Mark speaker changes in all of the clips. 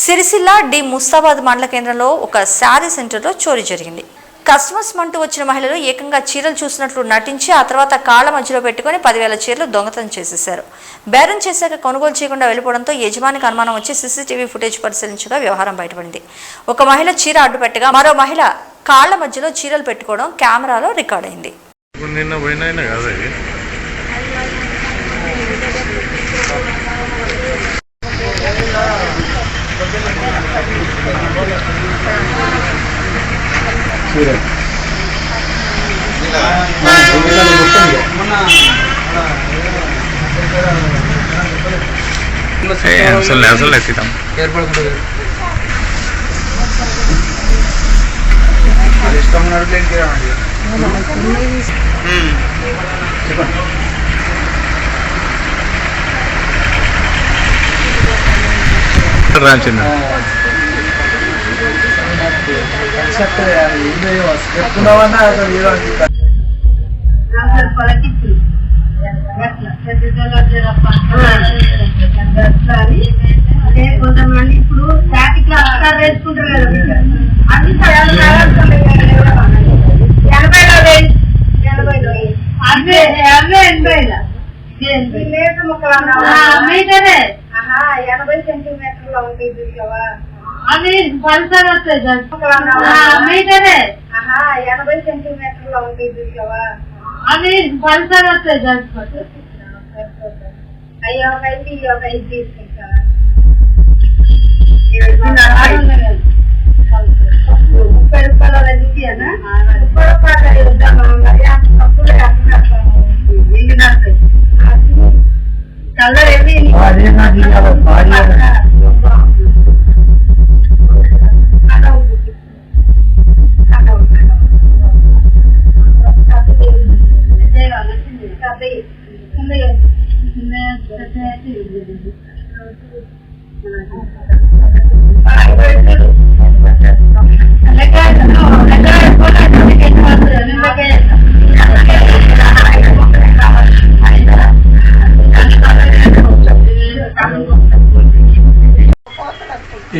Speaker 1: Sircilla D Mustabad మండల కేంద్రంలో ఒక శారీ సెంటర్లో చోరీ జరిగింది. కస్టమర్స్ అంటూ వచ్చిన మహిళలు ఏకంగా చీరలు చూసినట్లు నటించి ఆ తర్వాత కాళ్ల మధ్యలో పెట్టుకుని 10,000 చీరలు దొంగతనం చేసేశారు. బేరం చేశాక కొనుగోలు చేయకుండా వెళ్ళిపోవడంతో యజమానికి అనుమానం వచ్చి సీసీటీవీ ఫుటేజ్ పరిశీలించగా వ్యవహారం బయటపడింది. ఒక మహిళ చీర అడ్డుపెట్టగా మరో మహిళ కాళ్ల మధ్యలో చీరలు పెట్టుకోవడం కెమెరాలో రికార్డ్ అయింది.
Speaker 2: కొంతమంది ఇప్పుడు స్టాటిక్ వేసుకుంటారు కదా, అన్ని 80 సెంటీమీటర్లు ఉంటాయి చూసావా, అవి పల్సర్ వస్తాయి. మీటరే 80 సెంటీమీటర్లు ఉంటాయి చూసావా, అవి పల్సర్ వస్తాయి. అయ్యో ఒక 5 తీసుకుంటా. 30 రూపాయల చూపియనా, 30 రూపాయలు వద్దామా, అప్పుడు కలర్ ఏమి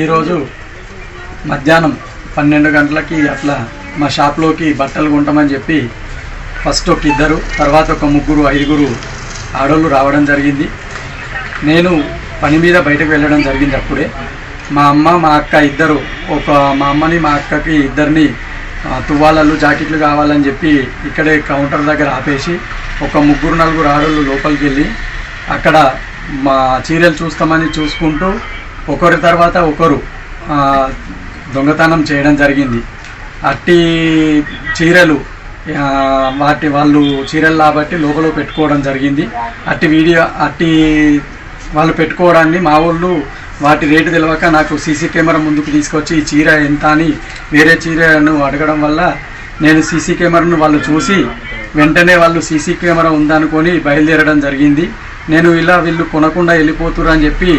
Speaker 3: ఈరోజు మధ్యాహ్నం 12 గంటలకి అట్లా మా షాప్లోకి బట్టలు కొంటామని చెప్పి ఫస్ట్ ఒక 2, తర్వాత ఒక 3, 5 ఆడోళ్ళు రావడం జరిగింది. నేను పని మీద బయటకు వెళ్ళడం జరిగింది. అప్పుడే మా అమ్మ మా అక్క ఇద్దరు, మా అమ్మని మా అక్కకి ఇద్దరిని తువ్వాలలు జాకెట్లు కావాలని చెప్పి ఇక్కడే కౌంటర్ దగ్గర ఆపేసి ఒక 3, 4 ఆడోళ్ళు లోపలికి వెళ్ళి అక్కడ మా చీరలు చూస్తామని చూసుకుంటూ ఒకరి తర్వాత ఒకరు దొంగతనం చేయడం జరిగింది. అట్టి చీరలు వాళ్ళు చీరలు కాబట్టి లోపల పెట్టుకోవడం జరిగింది. అట్టి వాళ్ళు పెట్టుకోవడాన్ని మా వాళ్ళు వాటి రేటు తెలియక నాకు సీసీ కెమెరా ముందుకు తీసుకొచ్చి ఈ చీర ఎంత అని వేరే చీరను అడగడం వల్ల నేను సీసీ కెమెరాను వాళ్ళు చూసి వెంటనే వాళ్ళు సీసీ కెమెరా ఉందనుకొని బయలుదేరడం జరిగింది. నేను ఇలా వీళ్ళు కొనకుండా వెళ్ళిపోతురు అని చెప్పి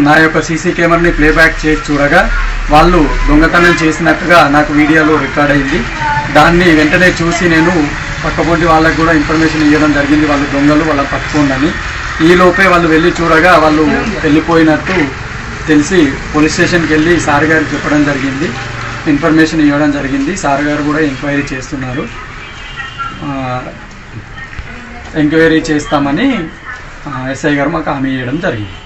Speaker 3: నా యొక్క సీసీ కెమెరాని ప్లేబ్యాక్ చేసి చూడగా వాళ్ళు దొంగతనం చేసినట్టుగా నాకు వీడియోలో రికార్డ్ అయింది. దాన్ని వెంటనే చూసి నేను పక్కపొంటి వాళ్ళకు కూడా ఇన్ఫర్మేషన్ ఇవ్వడం జరిగింది, వాళ్ళు దొంగలు, వాళ్ళ పట్టుకోండి. ఈ లోపే వాళ్ళు వెళ్ళి చూడగా వాళ్ళు వెళ్ళిపోయినట్టు తెలిసి పోలీస్ స్టేషన్కి వెళ్ళి సార్ గారికి చెప్పడం జరిగింది, ఇన్ఫర్మేషన్ ఇవ్వడం జరిగింది. సార్ గారు కూడా ఎంక్వైరీ చేస్తున్నారు. ఎంక్వైరీ చేస్తామని ఎస్ఐ గారు మాకు హామీ ఇవ్వడం జరిగింది.